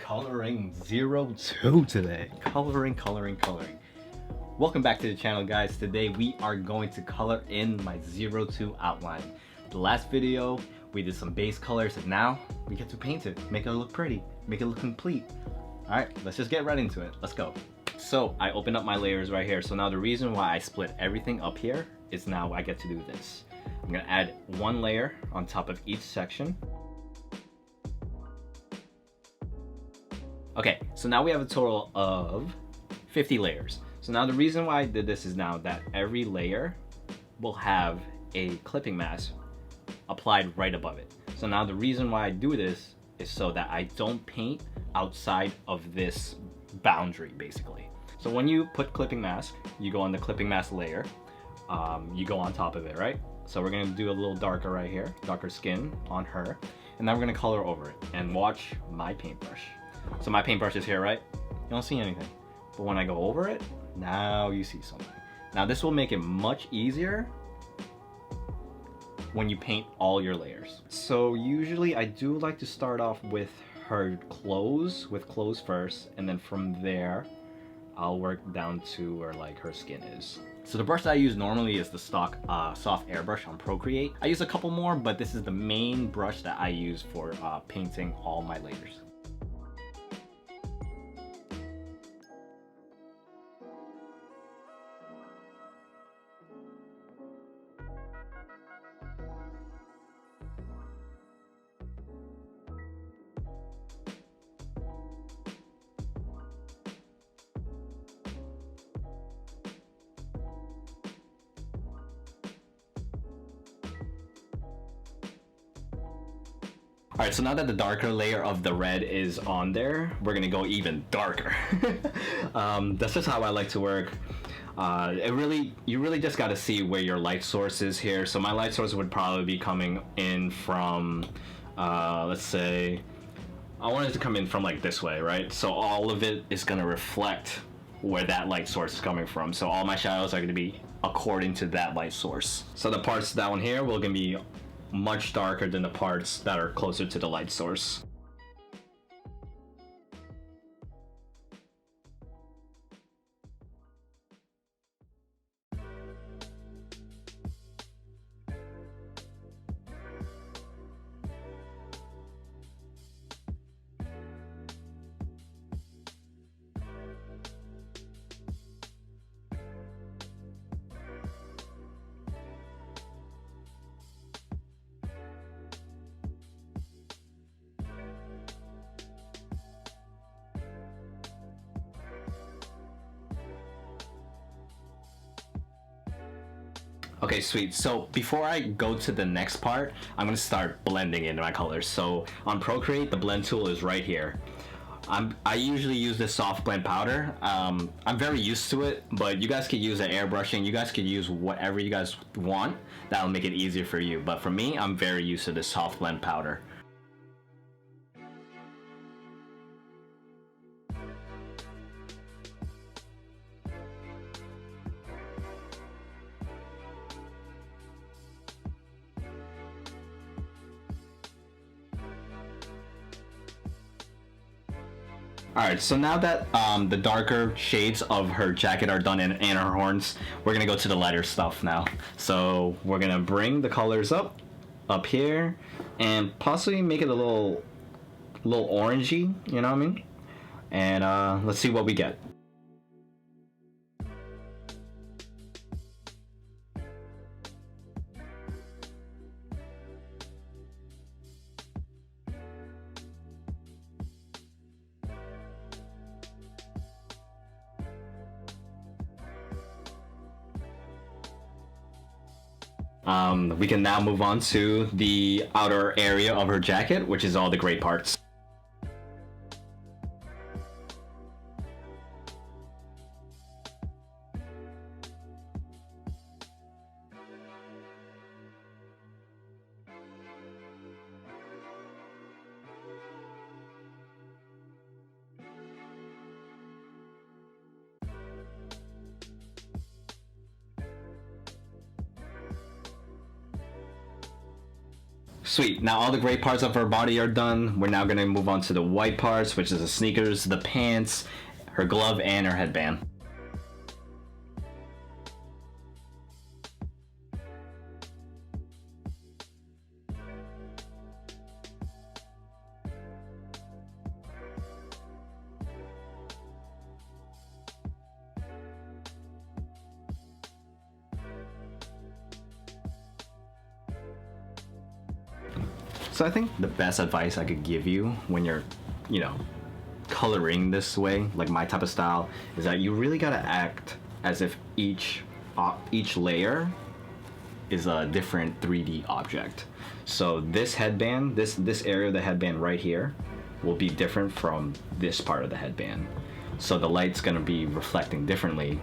coloring 02 today. Coloring. Welcome back to the channel, guys. Today we are going to color in my 02 outline. The last video we did some base colors, and now we get to paint it, make it look pretty, make it look complete. All right, let's just get right into it. Let's go. So I opened up my layers right here. So now the reason why I split everything up here is now I get to do this. I'm gonna add one layer on top of each section. Okay, so now we have a total of 50 layers. So now the reason why I did this is now that every layer will have a clipping mask applied right above it. So now the reason why I do this is so that I don't paint outside of this boundary, basically. So when you put clipping mask, you go on the clipping mask layer, you go on top of it, right? So we're gonna do a little darker right here, darker skin on her, and then we're gonna color over it. And watch my paintbrush. So my paintbrush is here, right? You don't see anything. But when I go over it, now you see something. Now this will make it much easier when you paint all your layers. So usually I do like to start off with her clothes, first, and then from there, I'll work down to where like her skin is. So the brush that I use normally is the stock soft airbrush on Procreate. I use a couple more, but this is the main brush that I use for painting all my layers. All right, so now that the darker layer of the red is on there, we're gonna go even darker. That's just how I like to work. You really just gotta see where your light source is here. So my light source would probably be coming in from, let's say, I want it to come in from like this way, right? So all of it is gonna reflect where that light source is coming from. So all my shadows are gonna be according to that light source. So the parts down here will gonna be much darker than the parts that are closer to the light source. Okay, sweet. So before I go to the next part, I'm gonna start blending in my colors. So on Procreate, the blend tool is right here. I usually use this soft blend powder. I'm very used to it, but you guys could use an airbrushing. You guys could use whatever you guys want. That'll make it easier for you. But for me, I'm very used to this soft blend powder. Alright, so now that the darker shades of her jacket are done and her horns, we're gonna go to the lighter stuff now. So we're gonna bring the colors up here, and possibly make it a little orangey, you know what I mean? And let's see what we get. We can now move on to the outer area of her jacket, which is all the gray parts. Sweet. Now all the gray parts of her body are done. We're now gonna move on to the white parts, which is the sneakers, the pants, her glove, and her headband. So I think the best advice I could give you when you're, coloring this way, like my type of style, is that you really gotta act as if each layer is a different 3D object. So this headband, this area of the headband right here, will be different from this part of the headband. So the light's gonna be reflecting differently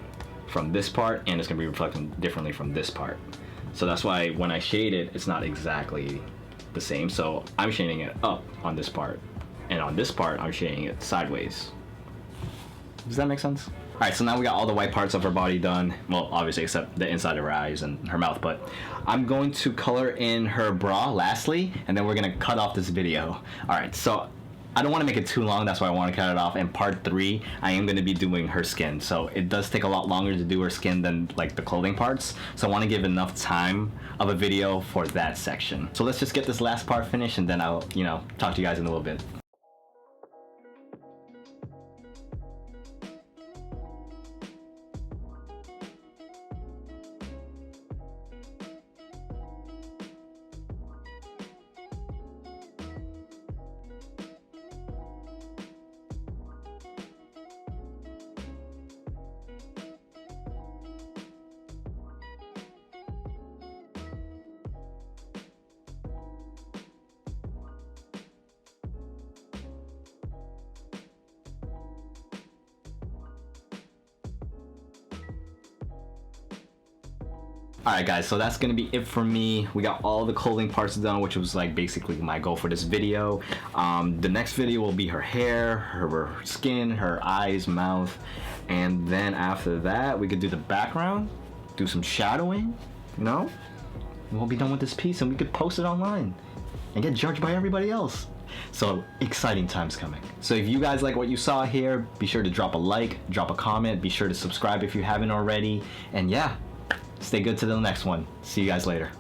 from this part, and it's gonna be reflecting differently from this part. So that's why when I shade it, it's not exactly the same. So I'm shading it up on this part, and on this part I'm shading it sideways. Does that make sense? All right, so now we got all the white parts of her body done. Well, obviously except the inside of her eyes and her mouth, but I'm going to color in her bra lastly, and then we're gonna cut off this video. All right, so I don't want to make it too long, that's why I want to cut it off. In part 3, I am going to be doing her skin, so it does take a lot longer to do her skin than like the clothing parts, so I want to give enough time of a video for that section. So let's just get this last part finished, and then I'll, talk to you guys in a little bit. Alright guys, so that's gonna be it for me. We got all the clothing parts done, which was like basically my goal for this video. The next video will be her hair, her skin, her eyes, mouth, and then after that we could do the background, do some shadowing, and we'll be done with this piece and we could post it online and get judged by everybody else. So exciting times coming. So if you guys like what you saw here, be sure to drop a like, drop a comment, be sure to subscribe if you haven't already, and yeah, stay good to the next one. See you guys later.